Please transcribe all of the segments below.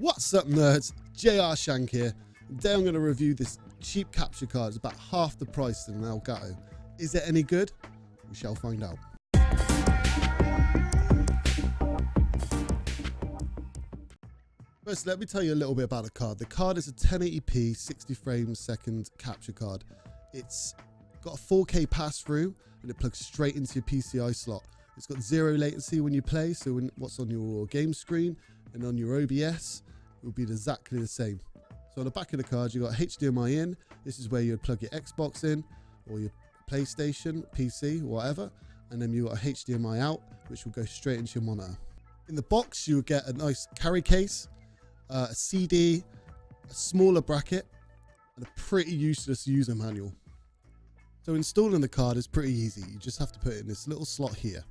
What's up, nerds? JR Shank here. Today I'm going to review this cheap capture card. It's about half the price than an Elgato. Is it any good? We shall find out. First, let me tell you a little bit about the card. The card is a 1080p 60 frames second capture card. It's got a 4K pass-through and it plugs straight into your PCI slot. It's got zero latency when you play, so when what's on your game screen and on your OBS will be exactly the same. So on the back of the card, you've got HDMI in. This is where you'd plug your Xbox in or your PlayStation, PC, whatever. And then you've got a HDMI out, which will go straight into your monitor. In the box, you'll get a nice carry case, a CD, a smaller bracket, and a pretty useless user manual. So installing the card is pretty easy. You just have to put it in this little slot here.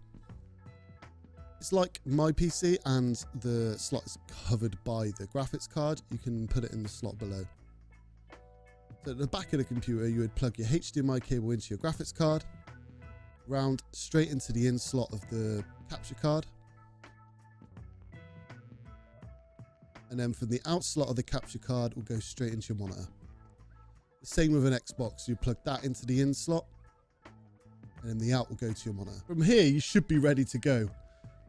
It's like my PC and the slot is covered by the graphics card. You can put it in the slot below. So at the back of the computer, you would plug your HDMI cable into your graphics card, round straight into the in slot of the capture card. And then from the out slot of the capture card will go straight into your monitor. The same with an Xbox, you plug that into the in slot and then the out will go to your monitor. From here, you should be ready to go.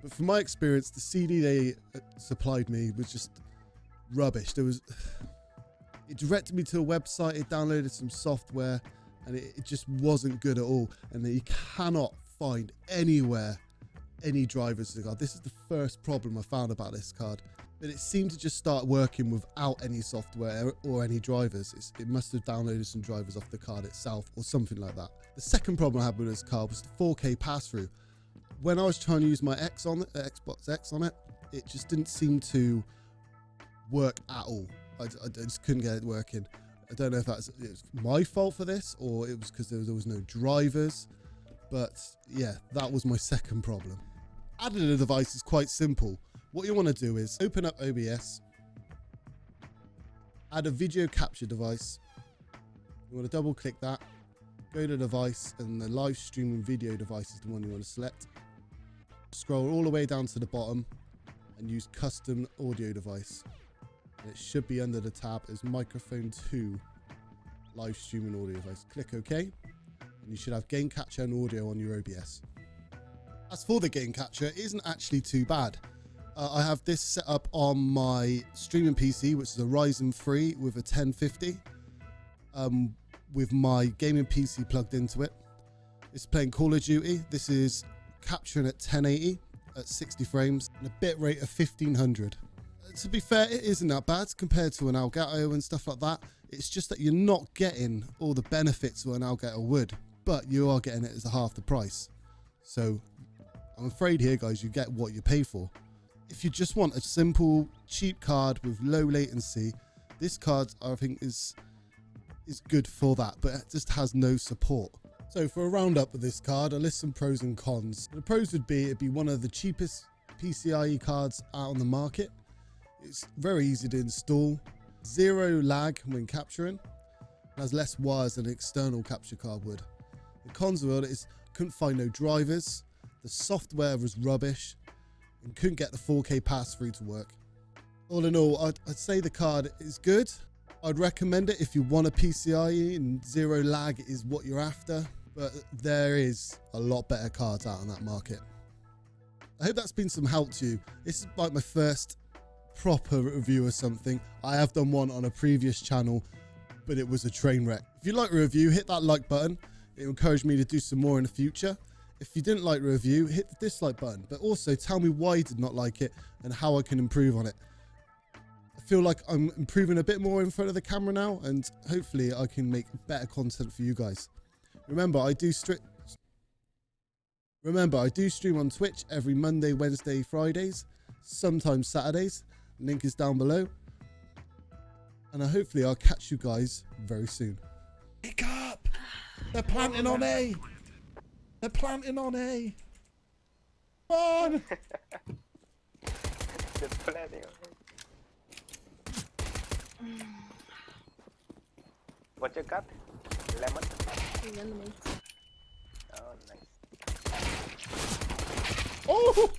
But from my experience, the CD they supplied me was just rubbish. It directed me to a website, it downloaded some software, and it just wasn't good at all. And you cannot find anywhere any drivers to the card. This is the first problem I found about this card. But it seemed to just start working without any software or any drivers. It must have downloaded some drivers off the card itself or something like that. The second problem I had with this card was the 4K pass-through. When I was trying to use my Xbox X on it, it just didn't seem to work at all. I just couldn't get it working. I don't know if it was my fault for this or it was because there was no drivers. But yeah, that was my second problem. Adding a device is quite simple. What you want to do is open up OBS, add a video capture device. You want to double click that, go to device, and the live streaming video device is the one you want to select. Scroll all the way down to the bottom and use custom audio device. And it should be under the tab as microphone 2 live streaming audio device. Click OK, and you should have gain capture and audio on your OBS. As for the gain capture, it isn't actually too bad. I have this set up on my streaming PC, which is a Ryzen 3 with a 1050, with my gaming PC plugged into it. It's playing Call of Duty. This is capturing at 1080 at 60 frames and a bit rate of 1500. To be fair, it isn't that bad compared to an Elgato and stuff like that. It's just that you're not getting all the benefits that an Elgato would, but you are getting it as half the price. So I'm afraid here, guys, you get what you pay for. If you just want a simple, cheap card with low latency, this card, I think, is good for that, but it just has no support. So for a roundup of this card, I list some pros and cons. The pros would be, it'd be one of the cheapest PCIe cards out on the market. It's very easy to install, zero lag when capturing, it has less wires than an external capture card would. The cons of it is couldn't find no drivers, the software was rubbish, and couldn't get the 4K pass-through to work. All in all, I'd say the card is good. I'd recommend it if you want a PCIe and zero lag is what you're after, but there is a lot better cards out on that market. I hope that's been some help to you. This is like my first proper review of something. I have done one on a previous channel, but it was a train wreck. If you like the review, hit that like button. It will encourage me to do some more in the future. If you didn't like the review, hit the dislike button, but also tell me why you did not like it and how I can improve on it. I feel like I'm improving a bit more in front of the camera now, and hopefully I can make better content for you guys. Remember, I do stream on Twitch every Monday, Wednesday, Fridays, sometimes Saturdays. Link is down below. And hopefully I'll catch you guys very soon. Wake up! They're planting on A! They're planting on A. Come on! They're planting on A. What you got? Lemon? Lemonade. Oh, nice. Oh!